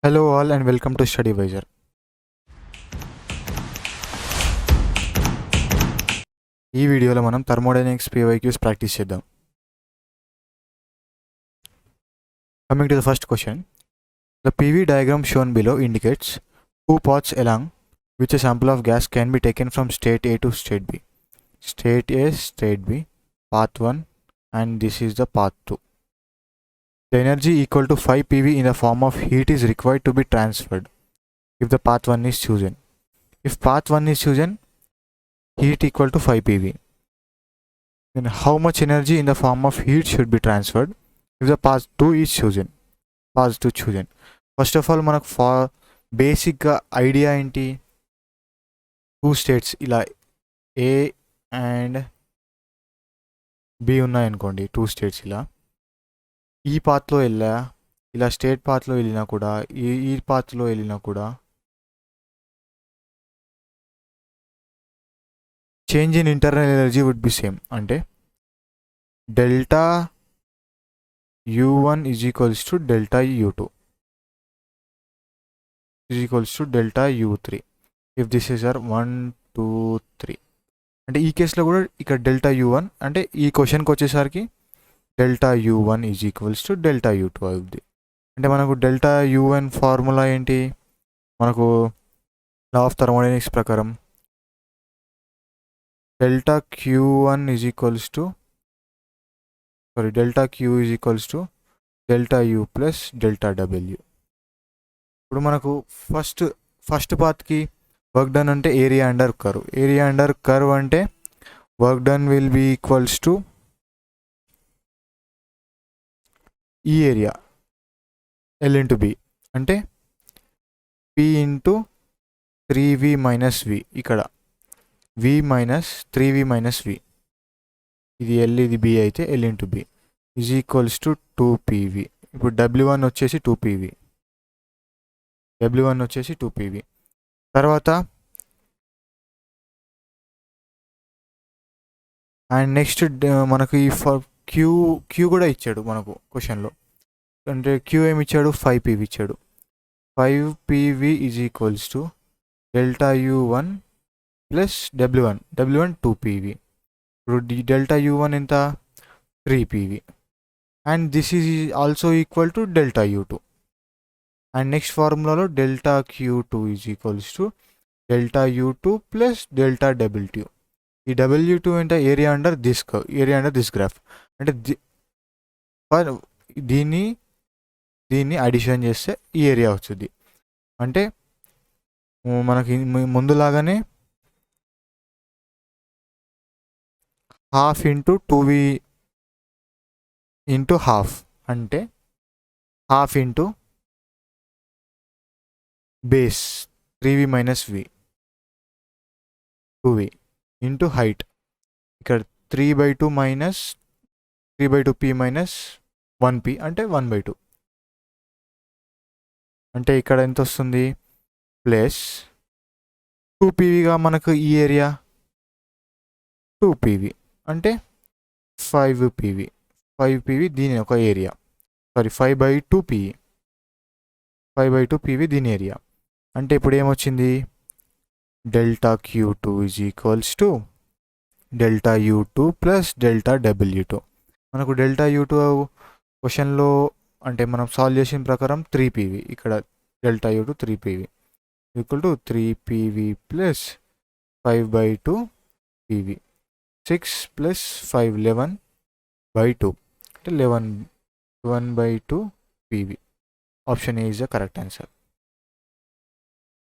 Hello all and welcome to StudyVisor. ఈ వీడియోలో మనం థర్మోడైనమిక్స్ PYQs ప్రాక్టీస్ చేద్దాం. Coming to the first question. The PV diagram shown below indicates two paths along which a sample of gas can be taken from state A to state B. State A, state B, path 1 and this is the path 2. The energy equal to 5 PV in the form of heat is required to be transferred if the path 1 is chosen. If path 1 is chosen, heat equal to 5 PV. Then how much energy in the form of heat should be transferred if the path 2 is chosen? Path 2 chosen. First of all, మనకు basic idea ఏంటి? Two states ఇలా A and B ఉన్నాయనుకోండి, two states ఇలా ఈ పాత్లో వెళ్ళా, ఇలా state పాత్లో వెళ్ళినా కూడా, ఈ పాత్లో వెళ్ళినా కూడా change in internal energy would be same. అంటే delta U1 is equals to delta U2 is equals to delta U3 if this is our 1, 2, 3. అంటే ఈ కేసులో కూడా ఇక్కడ డెల్టా U1 అంటే ఈ క్వశ్చన్కి వచ్చేసరికి delta U1 is equals to delta U2 అవుద్ది. అంటే మనకు డెల్టా UN ఫార్ములా ఏంటి? మనకు లా ఆఫ్ థర్మోడైనమిక్స్ ప్రకారం delta Q1 is equals to delta Q is equals to delta U plus delta W. ఇప్పుడు మనకు ఫస్ట్ పాత్కి వర్క్ డన్ అంటే area under curve. Area under curve అంటే work done will be equals to ఈ area L into B అంటే P into 3V minus V. ఇక్కడ V minus 3V minus V. ఇది L ఇది B అయితే L into B is equals to 2PV. ఇప్పుడు W1 వచ్చేసి 2PV. W1 వచ్చేసి 2PV. తర్వాత అండ్ నెక్స్ట్ మనకు ఈ క్యూ కూడా ఇచ్చాడు మనకు క్వశ్చన్లో. అంటే క్యూ ఏమి ఇచ్చాడు? 5PV ఇచ్చాడు. 5PV is equals to delta U1 plus W1 2PV. ఇప్పుడు డెల్టా U1 ఎంత? 3PV and this is also equal to delta U2. And next ఫార్ములాలో delta Q2 is equals to delta U2 plus delta W2. ఈ W2 అంటే area under this graph. అంటే దీన్ని addition చేస్తే ఈ ఏరియా వస్తుంది. అంటే మనకి ముందులాగానే half into 2V into half అంటే half into base 3V minus V 2V into height. ఇక్కడ 3/2 మైనస్ 3/2P మైనస్ 1P అంటే 1/2. అంటే ఇక్కడ ఎంత వస్తుంది? ప్లస్ 2PVగా మనకు ఈ ఏరియా 2PV అంటే 5PV. 5PV దీని ఒక ఏరియా. 5/2PV దీని ఏరియా. అంటే ఇప్పుడు ఏమొచ్చింది? Delta Q2 is equals to delta U2 plus delta W2. మనకు డెల్టా U2 క్వశ్చన్లో అంటే మనం సాల్వ్ చేసిన ప్రకారం 3PV. ఇక్కడ delta U2 3PV equal to 3PV plus 5/2PV. 6 plus 5 11/2 అంటే 11/2PV. Option A is the correct answer.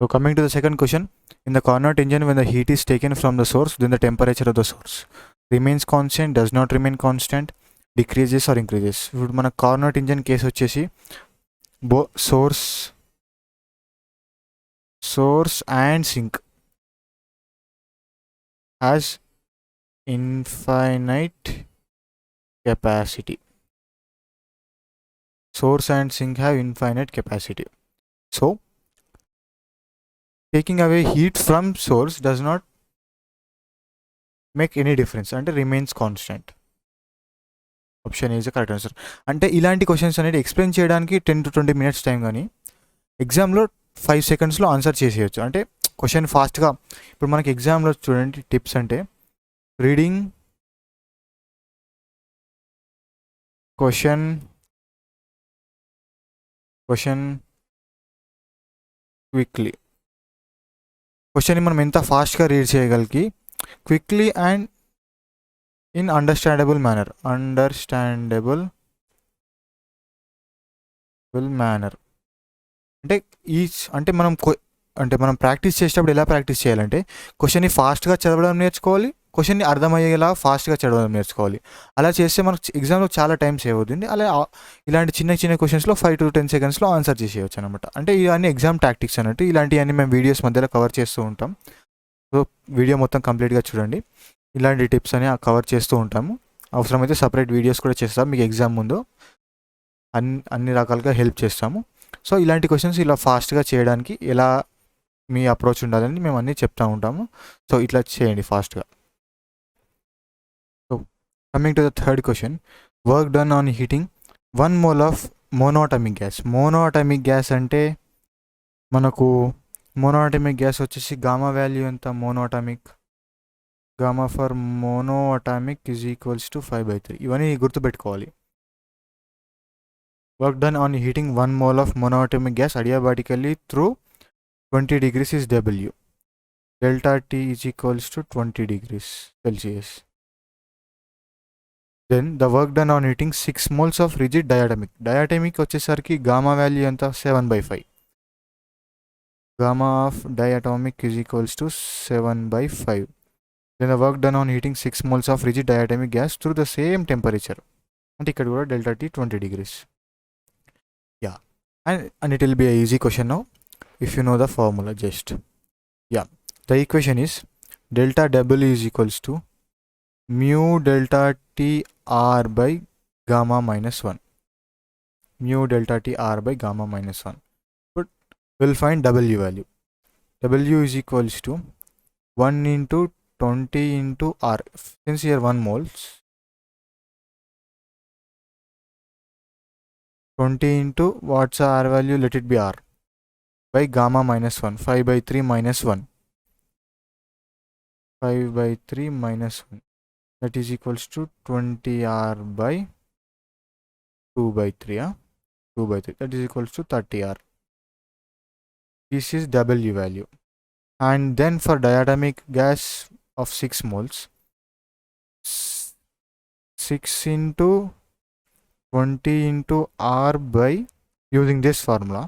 So coming to the second question. In the Carnot engine, when the heat is taken from the source, then the temperature of the source remains constant, does not remain constant, decreases or increases. ఇప్పుడు మన కార్నట్ engine case వచ్చేసి source and sink has infinite capacity. Source and sink have infinite capacity. So taking away heat from source does not make any difference and remains constant. Option A is the correct answer. అంటే ఇలాంటి questions అనేది explain చేయడానికి 10 to 20 minutes time, కానీ ఎగ్జామ్లో 5 సెకండ్స్లో answer చేసేయచ్చు. అంటే question ఫాస్ట్గా, ఇప్పుడు మనకి ఎగ్జామ్లో చూడండి టిప్స్ అంటే రీడింగ్ క్వశ్చన్ క్విక్లీ, క్వశ్చన్ని మనం ఎంత ఫాస్ట్గా రీడ్ చేయగలిగి quickly and in understandable manner అంటే అంటే మనం ప్రాక్టీస్ చేసేటప్పుడు ఎలా ప్రాక్టీస్ చేయాలంటే క్వశ్చన్ని ఫాస్ట్గా చదవడం నేర్చుకోవాలి, క్వశ్చన్ని అర్థమయ్యేలా ఫాస్ట్గా చదవడం నేర్చుకోవాలి. అలా చేస్తే మనకు ఎగ్జామ్లో చాలా టైం సేవ్ అవుతుంది. అలా ఇలాంటి చిన్న క్వశ్చన్స్లో 5 to 10 సెకండ్స్లో ఆన్సర్ చేసేయచ్చు అనమాట. అంటే ఇవన్నీ ఎగ్జామ్ టాక్టిక్స్ అన్నట్టు. ఇలాంటివన్నీ మేము వీడియోస్ మధ్యలో కవర్ చేస్తూ ఉంటాం. సో వీడియో మొత్తం కంప్లీట్గా చూడండి. ఇలాంటి టిప్స్ అని కవర్ చేస్తూ ఉంటాము. అవసరమైతే సపరేట్ వీడియోస్ కూడా చేస్తాం మీకు ఎగ్జామ్ ముందు. అన్ని రకాలుగా హెల్ప్ చేస్తాము. సో ఇలాంటి క్వశ్చన్స్ ఇలా ఫాస్ట్గా చేయడానికి ఎలా మీ అప్రోచ్ ఉండాలని మేము అన్నీ చెప్తూ ఉంటాము. సో ఇట్లా చేయండి ఫాస్ట్గా. So coming to the third question, work done on heating 1 mole of monoatomic gas. Monoatomic gas అంటే మనకు మోనోఅటామిక్ గ్యాస్ వచ్చేసి గామా వాల్యూ ఎంత, monoatomic gamma for monoatomic is equals to 5/3. ఇవన్నీ గుర్తుపెట్టుకోవాలి. Work done on heating 1 mole of monoatomic gas adiabatically through 20 degrees is W. Delta T is equals to 20 degrees Celsius. Then the work done on heating 6 moles of rigid diatomic. Diatomic వచ్చేసరికి gamma value ఎంత, 7/5. Gamma of diatomic is equals to 7/5. Then the work done on heating 6 moles of rigid diatomic gas through the same temperature. అంటే ఇక్కడ కూడా delta T 20 degrees. Yeah, and it will be an easy question now if you know the formula just. Yeah, the equation is delta W is equals to mu delta T R by gamma minus 1. Mu delta T R by gamma minus 1. But we'll find W value. W is equals to 1 into 20 into R. Since here 1 moles, 20 into what's the R value, let it be R, by gamma minus 1, 5/3 minus 1. 5/3 minus 1, that is equals to 20R by 2/3. 2/3, that is equals to 30R. This is W value. And then for diatomic gas of 6 moles, 6 into 20 into R by, using this formula,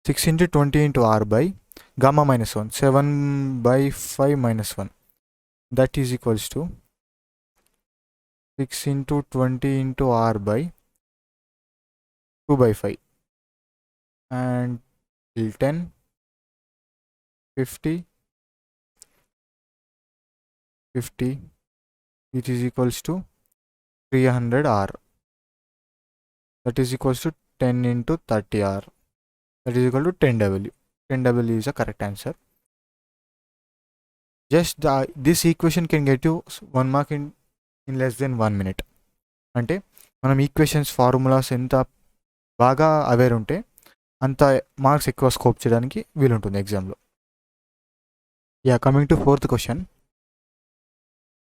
6 into 20 into R by gamma minus 1, 7/5 minus 1, that is equals to 6 into 20 into R by 2/5 and 10, 50, which is equals to 300R. That is equals to 10 into 30R. That is equal to 10W. 10W is the correct answer. Just this equation can get you 1 mark in less than 1 minute. అంటే మనం equations formulas ఎంత బాగా aware ఉంటే అంత marks ఎక్కువ scope చేయడానికి వీలుంటుంది ఎగ్జామ్లో. Yeah, coming to fourth question,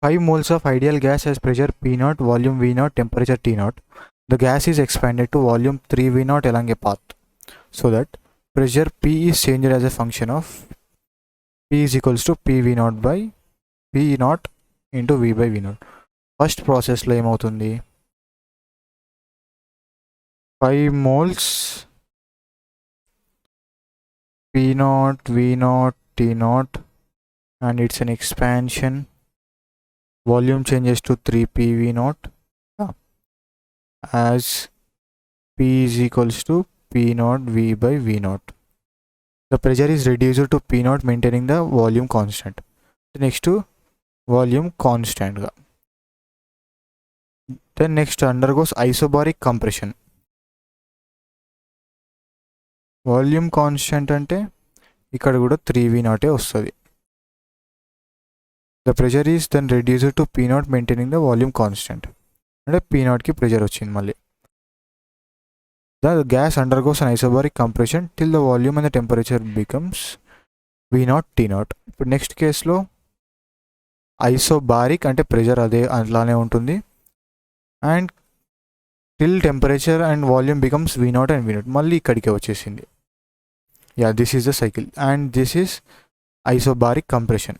5 moles of ideal gas has pressure P0, volume V0, temperature T0. The gas is expanded to volume 3V0 along a path so that pressure P is changed as a function of P is equals to PV0 by P0 into V by V0. First process లో ఏమవుతుంది, 5 moles P0, V0, T0 and it's an expansion. Volume changes to 3PV0 as P is equals to P0 V by V0. The pressure is reduced to P0, maintaining the volume constant. Next to volume constant. Then next undergoes isobaric compression. Volume constant అంటే ఇక్కడ కూడా 3V0 వస్తుంది. The pressure is then reduced to P0, maintaining the volume constant. అంటే P0కి pressure వచ్చింది మళ్ళీ. The gas undergoes an isobaric compression till the volume and the temperature becomes V0 T0. ఇప్పుడు next కేసులో isobaric అంటే ప్రెషర్ అదే అలానే ఉంటుంది and till temperature and volume becomes V0 and V0 మళ్ళీ ఇక్కడికే వచ్చేసింది. Yeah this is the cycle and this is isobaric compression.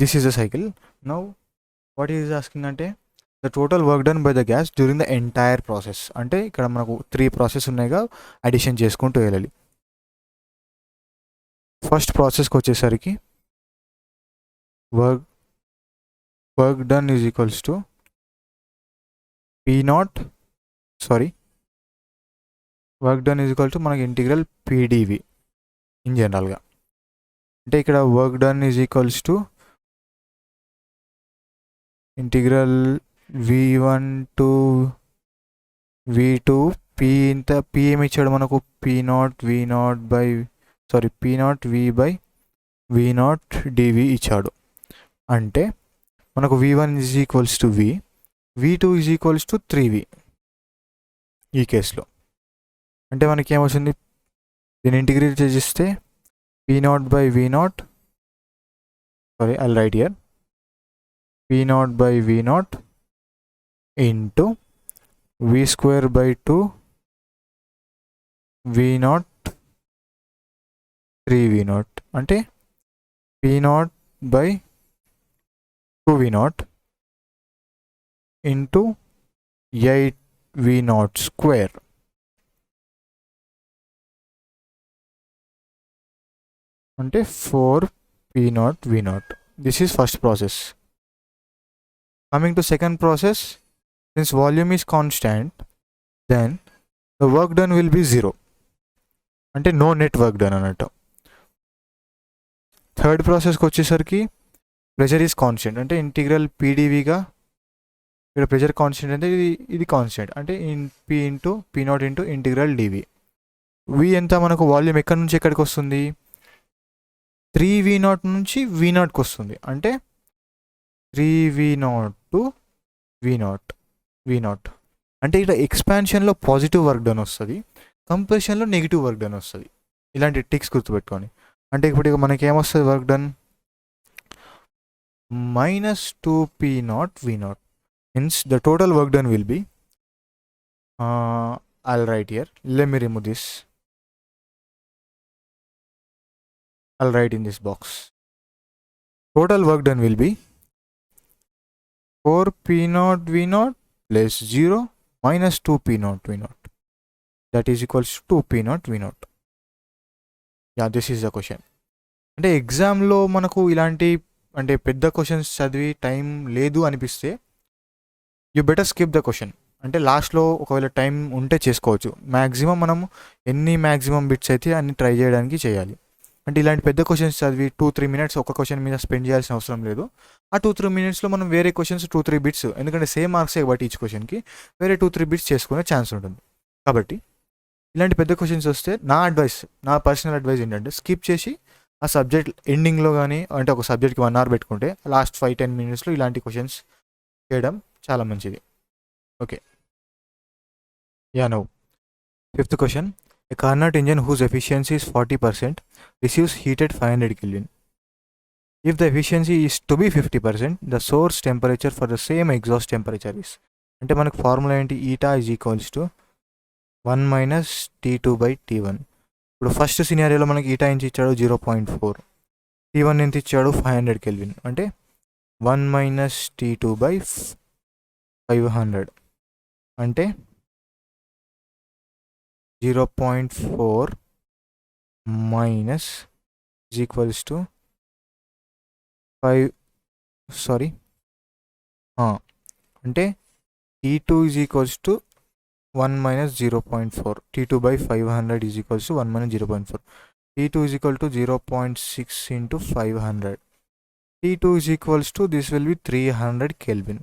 This is a cycle. Now what he is asking ante the total work done by the gas during the entire process. అంటే ఇక్కడ మనకు 3 process ఉన్నాయిగా addition చేసుకుంటూ వెళ్ళాలి. First ప్రాసెస్కి వచ్చేసరికి work done is equals to work done is equal to మనకి integral PdV in జనరల్గా. అంటే ఇక్కడ work done is equals to integral V1 to V2 ఇంత P ఏమి ఇచ్చాడు మనకు P0 V by V0 dV ఇచ్చాడు. అంటే మనకు V1 is equals to V2 is equals to 3V ఈ కేసులో. అంటే మనకి ఏమొచ్చింది దీన్ని ఇంటిగ్రేట్ చేస్తే P0 by V0 I'll write here P0 by V0 into V square by 2 V0 3V0 అంటే P0 by 2V0 into 8V0 square. అంటే 4P0 V0. This is first process. Coming to second process, since volume is constant, then the work done will be 0. అంటే no net work done అన్నట్టు. Third ప్రాసెస్కి వచ్చేసరికి pressure is constant. అంటే integral PdVగా ఇక్కడ pressure constant అంటే ఇది constant. అంటే P into P0 into integral dV. V ఎంత మనకు వాల్యూమ్ ఎక్కడి నుంచి ఎక్కడికి వస్తుంది 3V0 నుంచి V0కి వస్తుంది. అంటే 3V0 to V0 అంటే ఇక్కడ ఎక్స్పాన్షన్లో పాజిటివ్ వర్క్ డన్ వస్తుంది, కంప్రెషన్లో నెగిటివ్ వర్క్ డన్ వస్తుంది. ఇలాంటి టిక్స్ గుర్తుపెట్టుకొని. అంటే ఇప్పుడు మనకి ఏమొస్తుంది work done -2P0 V0 means the total work done will be I'll write here, let me remove this, I'll write in this box. Total work done will be 4P0 V0 plus 0 minus 2P0 V0. That is equals to 2P0 V0. Yeah, this is the question. అంటే ఎగ్జామ్లో మనకు ఇలాంటి అంటే పెద్ద questions చదివి time లేదు అనిపిస్తే you better skip the question. అంటే లాస్ట్లో ఒకవేళ టైం ఉంటే చేసుకోవచ్చు. మ్యాక్సిమం మనం ఎన్ని మ్యాక్సిమం బిట్స్ అయితే అన్ని ట్రై చేయడానికి చేయాలి. అంటే ఇలాంటి పెద్ద క్వశ్చన్స్ చదివి 2-3 మినిట్స్ ఒక క్వశ్చన్ మీద స్పెండ్ చేయాల్సిన అవసరం లేదు. ఆ 2-3 మినిట్స్లో మనం వేరే క్వశ్చన్స్ 2-3 బిట్స్, ఎందుకంటే సేమ్ మార్క్సే బట్ ఈచ్ క్వశ్చన్కి వేరే 2-3 బిట్స్ చేసుకునే ఛాన్స్ ఉంటుంది. కాబట్టి ఇలాంటి పెద్ద క్వశ్చన్స్ వస్తే నా పర్సనల్ అడ్వైస్ ఏంటంటే స్కిప్ చేసి ఆ సబ్జెక్ట్ ఎండింగ్లో కానీ అంటే ఒక సబ్జెక్ట్కి 1 hour పెట్టుకుంటే లాస్ట్ 5-10 మినిట్స్లో ఇలాంటి క్వశ్చన్స్ చేయడం చాలా మంచిది. Okay, yeah now fifth question. A Carnot engine whose efficiency is 40% receives heat at 500 Kelvin. If the efficiency is to be 50%, the source temperature for the same exhaust temperature is. అంటే మనకు formula ఏంటి eta is equals to 1 - T2 by T1. ఇప్పుడు first సినారియోలో మనకి eta ఎంత ఇచ్చాడు 0.4, T1 ఎంత ఇచ్చాడు 500 Kelvin. అంటే 1 - T2 by 500 అంటే 0.4 minus is equals to 5 అంటే T2 is equals to 1 minus 0.4, T2 by 500 is equals to 1 minus 0.4. T2 is equal to 0.6 into 500. T2 is equals to, this will be 300 Kelvin.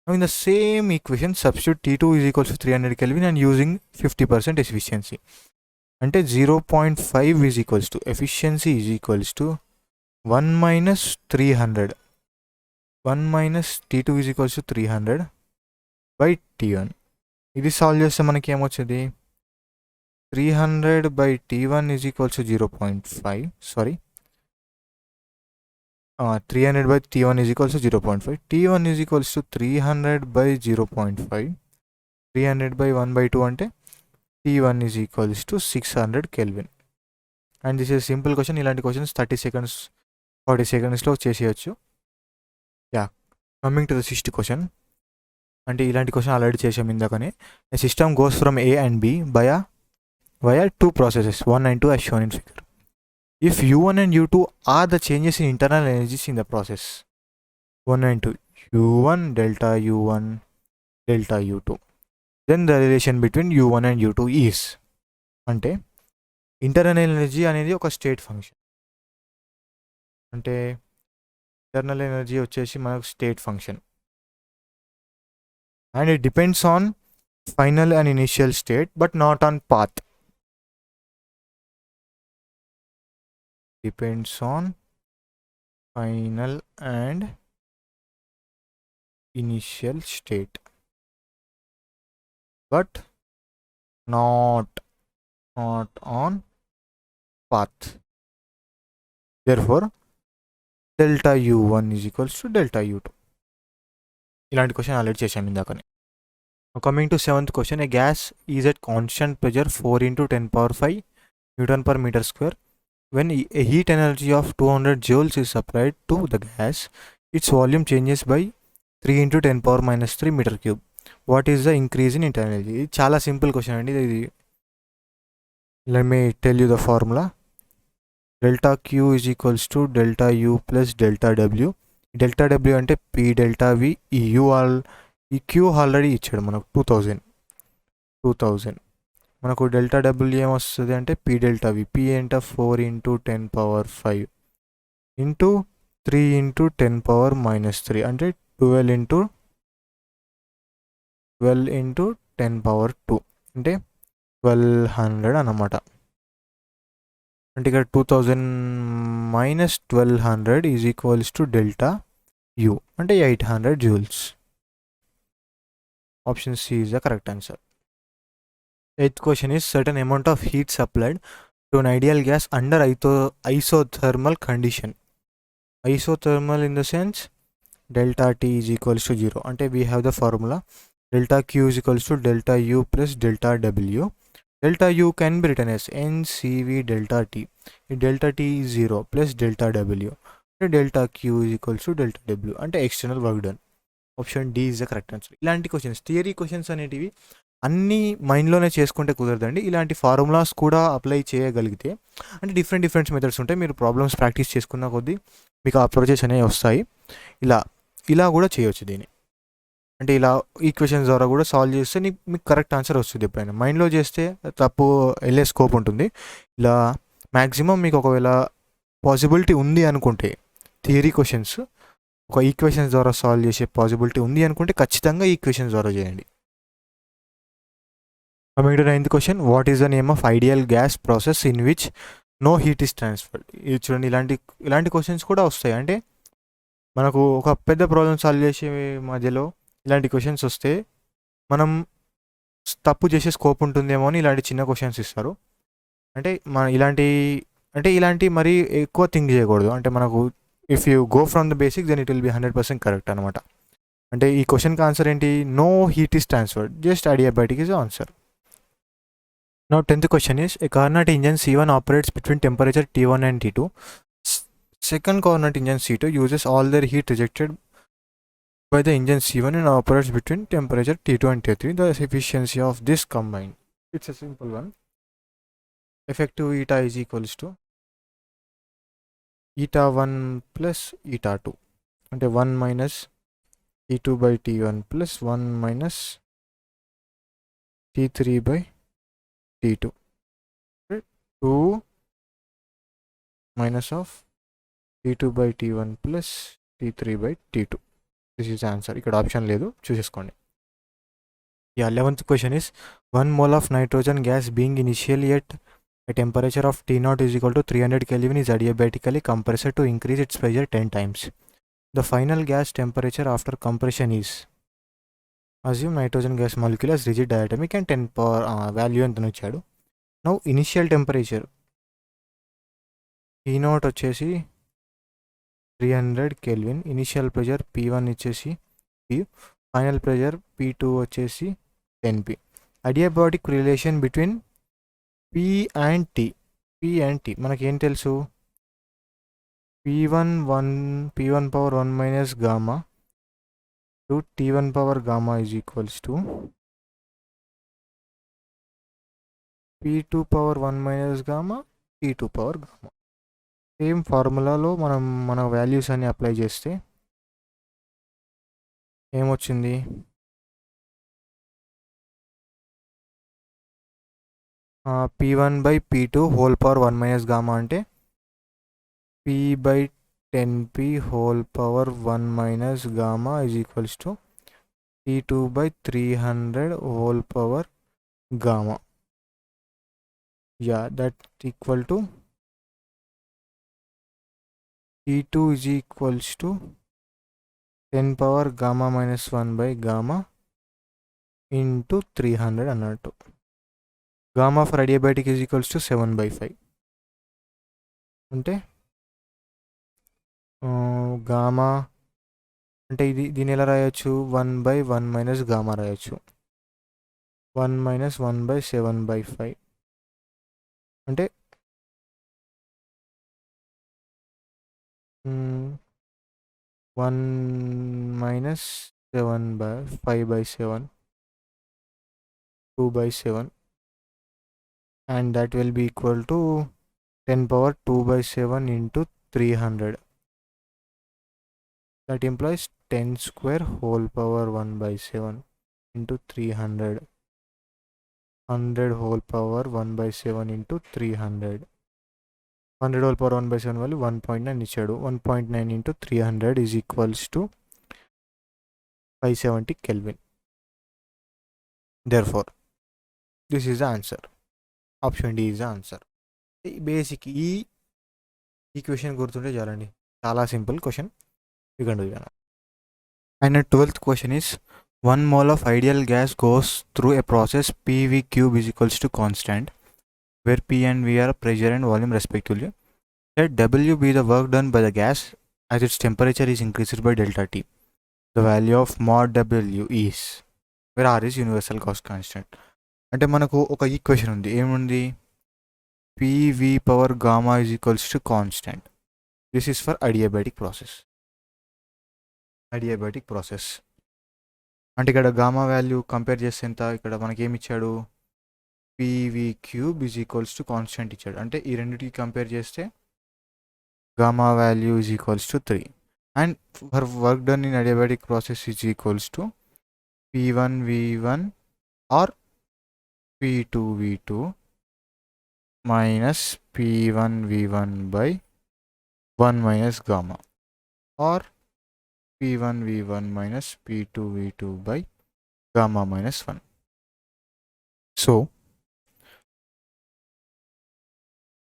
Now in the same equation substitute T2 is equals to 300 Kelvin and using 50% efficiency. అంటే 0.5 is equals to efficiency is equals to 1 minus 300. 1 minus T2 is equals to 300 by T1. ఇది solve చేస్తే మనకి ఏమొచ్చింది? 300 by T1 is equals to 0.5. Sorry. 300 by T1 is equals to 0.5. T1 is equals to 300 by 0.5. 300 by 1 by 2 అంటే T1 is equals to 600 Kelvin. And this is a simple question. ఇలాంటి questions 30 seconds 40 secondsలో చేసేయచ్చు. Coming to the 6th question. అంటే ఇలాంటి question already చేసాం ఇందాకనే. A system goes from A and B via two processes 1 and 2 as shown in figure. If U1 and U2 are the changes in internal energies in the process 1 and 2, U1 delta U1 delta U2, then the relation between U1 and U2 is, అంటే internal energy అనేది ఒక state function. అంటే internal energy వచ్చేసి మనకు state function, and it depends on final and initial state but not on path. Depends on final and initial state but not on path. Therefore delta U1 is equals to delta U2. ఇలాంటి question already చేసాం ఇందాకనే. Coming to 7th question. A gas is at constant pressure 4 into 10⁵ Newton per meter square. When a heat energy of 200 joules is supplied to the gas, its volume changes by 3 into 10⁻³ meter cube. What is the increase in internal energy? ఇది చాలా simple question అండి. ఇది let me tell you the formula. Delta Q is equals to delta U plus delta W. Delta W అంటే P delta V. ఈ Q already ఇచ్చాడు మనకు 2000. మనకు delta W ఏమొస్తుంది అంటే పీ డెల్టా వి. పీ అంటే 4 into 10⁵ ఇంటూ 3 into 10⁻³ అంటే 12 into 10⁻² అంటే 1200 అన్నమాట. అంటే ఇక్కడ 2000 minus 1200 is equals to delta U అంటే 800 joules. Option C is the correct answer. 8th question is certain amount of heat supplied to an ideal gas under isothermal condition. Isothermal in the sense delta T is equals to 0. Ante we have the formula delta Q is equals to delta U plus delta W. Delta U can be written as NCV delta T. Delta T is 0 plus delta W. Delta Q is equals to delta W. Ante external work done. Option D is the correct answer. ఇలాంటి questions theory questions అనేటివి అన్నీ మైండ్లోనే చేసుకుంటే కుదరదండి. ఇలాంటి formulas కూడా apply చేయగలిగితే అంటే different methods ఉంటాయి. మీరు ప్రాబ్లమ్స్ ప్రాక్టీస్ చేసుకున్న కొద్దీ మీకు అప్రోచెస్ అనేవి వస్తాయి. ఇలా కూడా చేయవచ్చు దీన్ని. అంటే ఇలా ఈక్వేషన్స్ ద్వారా కూడా సాల్వ్ చేస్తే మీకు కరెక్ట్ ఆన్సర్ వస్తుంది. ఎప్పుడైనా మైండ్లో చేస్తే తప్పు వెళ్ళే స్కోప్ ఉంటుంది. ఇలా మ్యాక్సిమం మీకు ఒకవేళ పాసిబిలిటీ ఉంది అనుకుంటే థియరీ క్వశ్చన్స్ ఒక ఈక్వేషన్స్ ద్వారా సాల్వ్ చేసే పాసిబిలిటీ ఉంది అనుకుంటే ఖచ్చితంగా ఈక్వేషన్స్ ద్వారా చేయండి. Coming to 9th question, what is the name of ideal gas process in which no heat is transferred? ఇది చూడండి, ఇలాంటి క్వశ్చన్స్ కూడా వస్తాయి. అంటే మనకు ఒక పెద్ద ప్రాబ్లం సాల్వ్ చేసే మధ్యలో ఇలాంటి క్వశ్చన్స్ వస్తే మనం తప్పు చేసే స్కోప్ ఉంటుందేమో అని ఇలాంటి చిన్న క్వశ్చన్స్ ఇస్తారు. అంటే ఇలాంటి మరీ ఎక్కువ థింక్ చేయకూడదు. అంటే మనకు if you go from the basic then it will be 100% correct అనమాట. అంటే ఈ క్వశ్చన్కి ఆన్సర్ ఏంటి? No heat is transferred, just adiabatic is the answer. Now 10th question is a Carnot engine C1 operates between temperature T1 and T2. Second Carnot engine C2 uses all their heat rejected by the engine C1 and operates between temperature T2 and T3. The efficiency of this combined. It's a simple one. Effective eta is equals to eta 1 plus eta 2. అంటే 1 minus T2 by T1 plus 1 minus T3 by T2. 2 minus of T2 by T1 plus T3 by T2. This is the answer. ఇక్కడ option లేదు, చూసేసుకోండి. 11th question is 1 mole of nitrogen gas being initially at a temperature of T0 is equal to 300 Kelvin is adiabatically compressed to increase its pressure 10 times. The final gas temperature after compression is, assume nitrogen gas molecule as rigid diatomic and 10 power value ఎంత ఇచ్చాడు. Now initial temperature T0 వచ్చేసి 300 Kelvin, initial pressure P1 వచ్చేసి P, final pressure P2 వచ్చేసి 10 P. Adiabatic relation between P and T మనకేం తెలుసు, P1 power 1 minus gamma to T1 power gamma is equals to P2 power 1 minus gamma T2 power gamma. Same ఫార్ములాలో మనం మన values అన్ని apply చేస్తే ఏమొచ్చింది, P1/P2 whole power 1 minus gamma అంటే P/10P whole power 1 minus gamma is equals to T2/300 whole power gamma. That equal to T2 is equals to 10 power gamma minus 1 by gamma into 300 అన్నట్టు. Gamma for adiabatic is equals to 7/5. అంటే gamma అంటే దీని ఎలా రాయొచ్చు, 1/1 minus gamma రాయొచ్చు. 1 minus 1/7/5 అంటే 1 minus 7/5/7 2/7 and that will be equal to 10 power 2/7 into 300. That implies 10 square whole power 1/7 into 300. 100 whole power 1/7 into 300. 100 whole power 1/7 value 1.9 ఇచ్చాడు. 1.9 into 300 is equals to 570 Kelvin. Therefore, this is the answer. Option D is the answer. Basic ఈ equation గుర్తుంటే చాలండి, చాలా simple question. You can do it. And the 12th question is, 1 mole of ideal gas goes through a process PV cube is equals to constant, where P and V are pressure and volume respectively. Let W be the work done by the gas as its temperature is increased by delta T. The value of mod W is, where R is universal cost constant. అంటే మనకు ఒక equation ఉంది, ఏముంది, PV power gamma is equals to constant. This is for adiabatic process. Adiabatic process అంటే ఇక్కడ gamma value compare చేస్తే ఎంత, ఇక్కడ మనకి ఏమి ఇచ్చాడు, PV cube is equals to constant ఇచ్చాడు. అంటే ఈ రెండింటికి కంపేర్ చేస్తే gamma value is equals to 3, and for work done in adiabatic process is equals to P1 V1 or P2 V2 minus P1 V1 by 1 minus gamma, or P1 V1 minus P2 V2 by gamma minus 1. So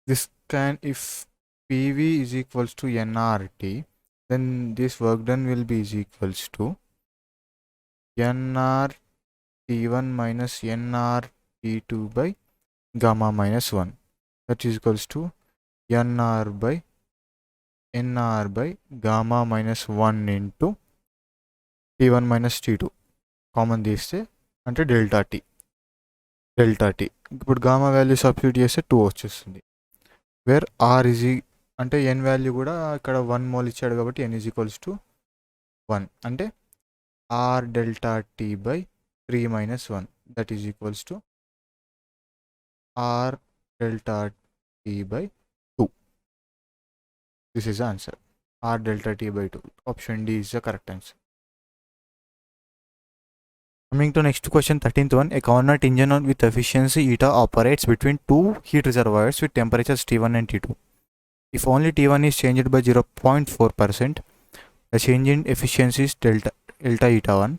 this can, if PV is equals to nRT, then this work done will be is equals to nRT1 minus nRT2 by gamma minus 1. That is equals to nR by gamma minus 1 into T1 minus T2. Common తీస్తే అంటే delta T. ఇప్పుడు gamma value substitute చేస్తే 2 వచ్చేస్తుంది. Where are easy అంటే ఎన్ value కూడా ఇక్కడ 1 mole ఇచ్చాడు కాబట్టి ఎన్ ఈజ్ ఈక్వల్స్ టు 1, అంటే R delta T by 3 minus 1, that is equals to R delta T by 2. This is the answer, R delta T by 2. Option D is the correct answer. Coming to next question, 13th one. A Carnot engine with efficiency eta operates between two heat reservoirs with temperatures T1 and T2. If only T1 is changed by 0.4%, the change in efficiency is delta eta 1.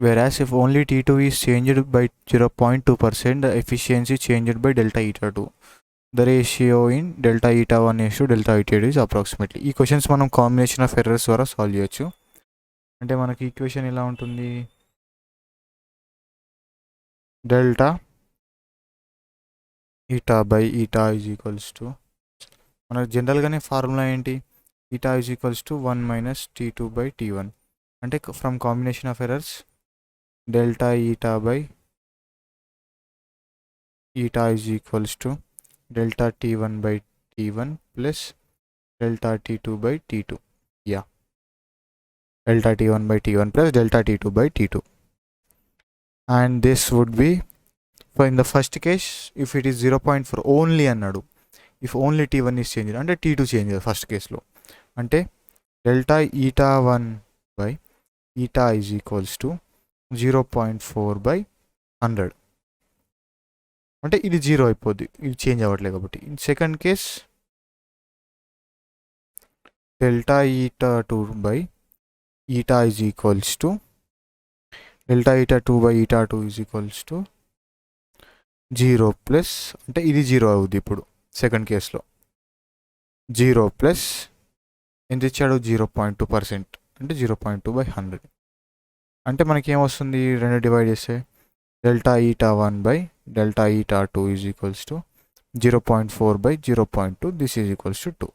Whereas if only T2 is changed by 0.2%, the efficiency changed by delta eta 2. the ratio in delta eta 1 is to delta eta 2 is approximately. ఈ questions మనం combination of errors ద్వారా solve చేయొచ్చు. అంటే మనకి equation ఎలా ఉంటుంది, delta eta by eta is equals to, మనకు జనరల్గానే formula ఏంటి, eta is equals to 1 minus T2 by T1. అంటే from combination of errors delta eta by eta is equals to delta T1 by T1 plus delta T2 by T2. Yeah, delta T1 by T1 plus delta T2 by T2. And this would be, for in the first case, if it is 0.4 only annadu, if only T1 is changed and T2 changes first case lo, ante delta eta 1 by eta is equals to 0.4 by 100. అంటే ఇది 0 అయిపోద్ది, ఇది change అవ్వట్లేదు కాబట్టి. In second case delta eta 2 by eta is equals to delta eta 2 by eta 2 is equals to 0 plus, అంటే ఇది 0 అవుద్ది ఇప్పుడు సెకండ్ కేసులో. 0 ప్లస్ ఎంత ఇచ్చాడు, 0.2%, అంటే 0.2 by 100. అంటే మనకి ఏమొస్తుంది, రెండు డివైడ్ చేస్తే delta eta 1 by delta eta 2 is equals to 0.4 by 0.2. This is equals to 2.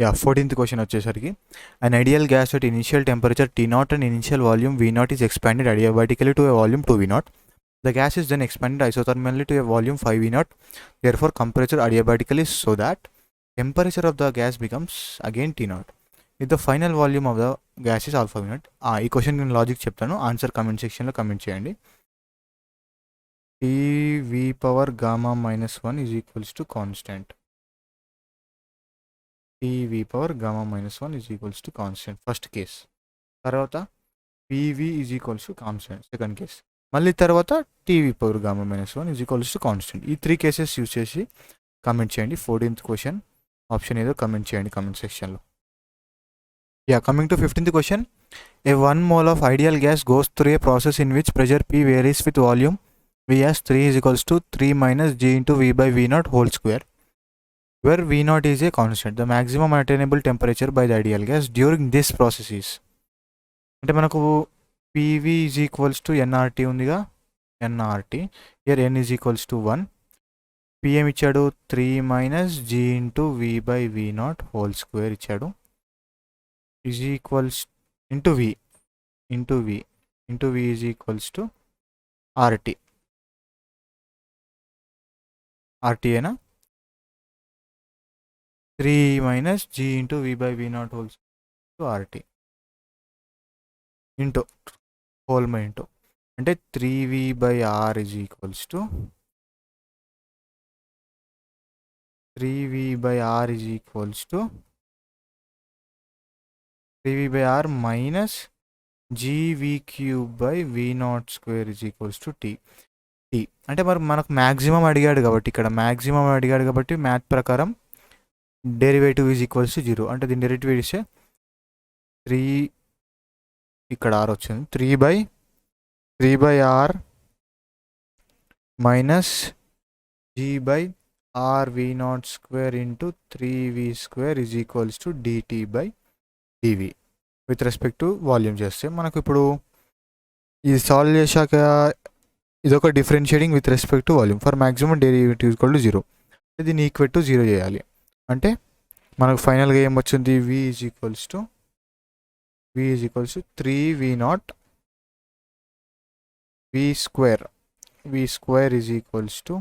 Yeah, 14th question వచ్చేసరికి an ideal gas at initial temperature T0 and initial volume V0 is expanded adiabatically to a volume 2V0. The gas is then expanded isothermally to a volume 5V0. Therefore, compressor adiabatically so that temperature of the gas becomes again T0. If the final volume of the gas is alpha V0. ఈ question నేను logic చెప్తాను, answer comment సెక్షన్లో comment చేయండి. TV power gamma minus 1 is equals to constant. TV power gamma minus 1 is equals to constant. First case. తర్వాత PV is equals to constant. Second case. మళ్ళీ తర్వాత TV power gamma minus 1 is equals to constant. ఈ 3 cases use చేసి comment చేయండి. 14th question option ఏదో comment చేయండి comment సెక్షన్లో. Yeah, coming to 15th question. A 1 mole of ideal gas goes through a process in which pressure P varies with volume V as 3 is equals to 3 minus G into V by V0 whole square, where V0 is a constant. The maximum attainable temperature by the ideal gas during this process is. అంటే మనకు PV is equals to nRT ఉందిగా, nRT. Here n is equals to 1. PM ఇచ్చాడు 3 minus G into V by V0 whole square ఇచ్చాడు. Is equals into V is equals to RT. RT है ना, 3 minus G into V by V0 whole square to RT into whole by into, అంటే 3V by R is equals to 3V by R is equals to 3V by R minus GV cube by V0 square is equals to T. అంటే మరి మనకు maximum అడిగాడు కాబట్టి, ఇక్కడ maximum అడిగాడు కాబట్టి math ప్రకారం డెరివేటివ్ ఈజ్ ఈక్వల్స్ టు 0. అంటే దీని డెరివేటివ్ ఇస్తే 3, ఇక్కడ R వచ్చింది, 3 by R minus G by R V0 square into 3V square is equals to DT by DV with respect to volume చేస్తే మనకు ఇప్పుడు ఇది సాల్వ్ చేశాక ఇదొక differentiating with respect to volume for maximum derivative equal to 0. దీన్ని equal to 0 చేయాలి. అంటే మనకు ఫైనల్గా ఏం వచ్చింది, V is equals to 3V0 V square is equals to,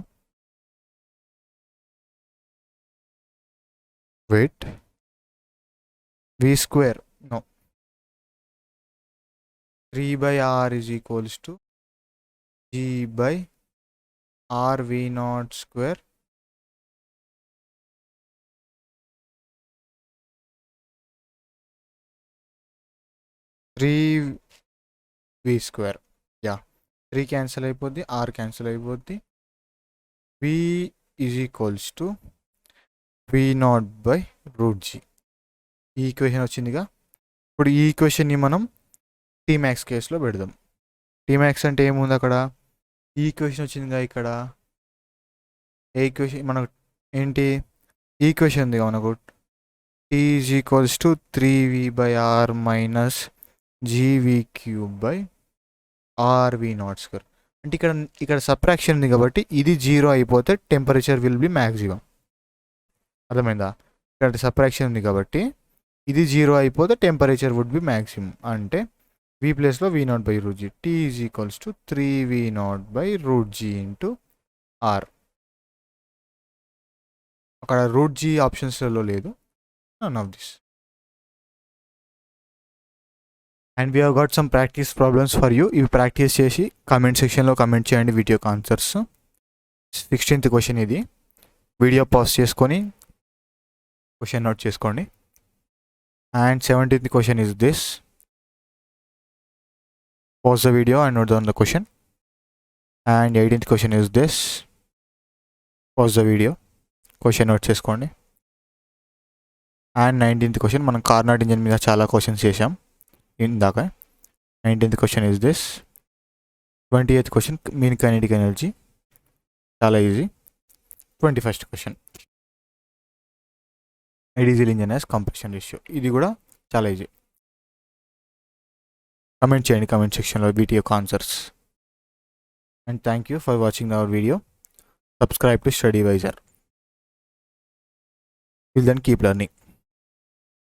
wait, V square, no, 3 by R is equals to G by R V0 square V square. Yeah, 3 cancel అయిపోద్ది, R cancel అయిపోద్ది. V is equals to V0 by root G. ఈ equation వచ్చిందిగా. ఇప్పుడు ఈ ఈక్వేషన్ని మనం Tmax కేసులో పెడదాం. Tmax అంటే ఏముంది అక్కడ, ఈ ఈక్వేషన్ వచ్చిందిగా ఇక్కడ, ఏ ఈక్వేషన్ మనకు ఏంటి ఈక్వేషన్ ఉంది మనకు, T is equals to 3V/R minus GV³/RV0². అంటే ఇక్కడ సబ్ట్రాక్షన్ ఉంది కాబట్టి ఇది 0 అయిపోతే టెంపరేచర్ విల్ బి మ్యాక్సిమం. అర్థమైందా? ఇక్కడ సబ్ట్రాక్షన్ ఉంది కాబట్టి ఇది 0 అయిపోతే టెంపరేచర్ వుడ్ బి మ్యాక్సిమం. అంటే V ప్లేస్లో V0/√G. T is equals to 3V0/√G into R. అక్కడ √G ఆప్షన్స్లలో లేదు. None of this. And we have got some practice problems for you. ఇవి ప్రాక్టీస్ చేసి కామెంట్ సెక్షన్లో కామెంట్ చేయండి వీడియో ఆన్సర్స్. 16th క్వశ్చన్ ఇది. Video pause చేసుకొని question note చేసుకోండి. And 17th question is this. Pause the video and note down the question. And 18th question is this. Pause the video. Question note చేసుకోండి. And 19th question, మనం Carnot engine మీద చాలా questions చేసాం ఇందాక. 19th question is this. 28th question mean kinetic energy, చాలా easy. 21st question diesel engine as compression ratio, ఇది కూడా చాలా ఈజీ. కమెంట్ చేయండి కమెంట్ సెక్షన్లో వీటి యొక్క answers. And thank you for watching our video. Subscribe to study wiser. Till then, keep learning.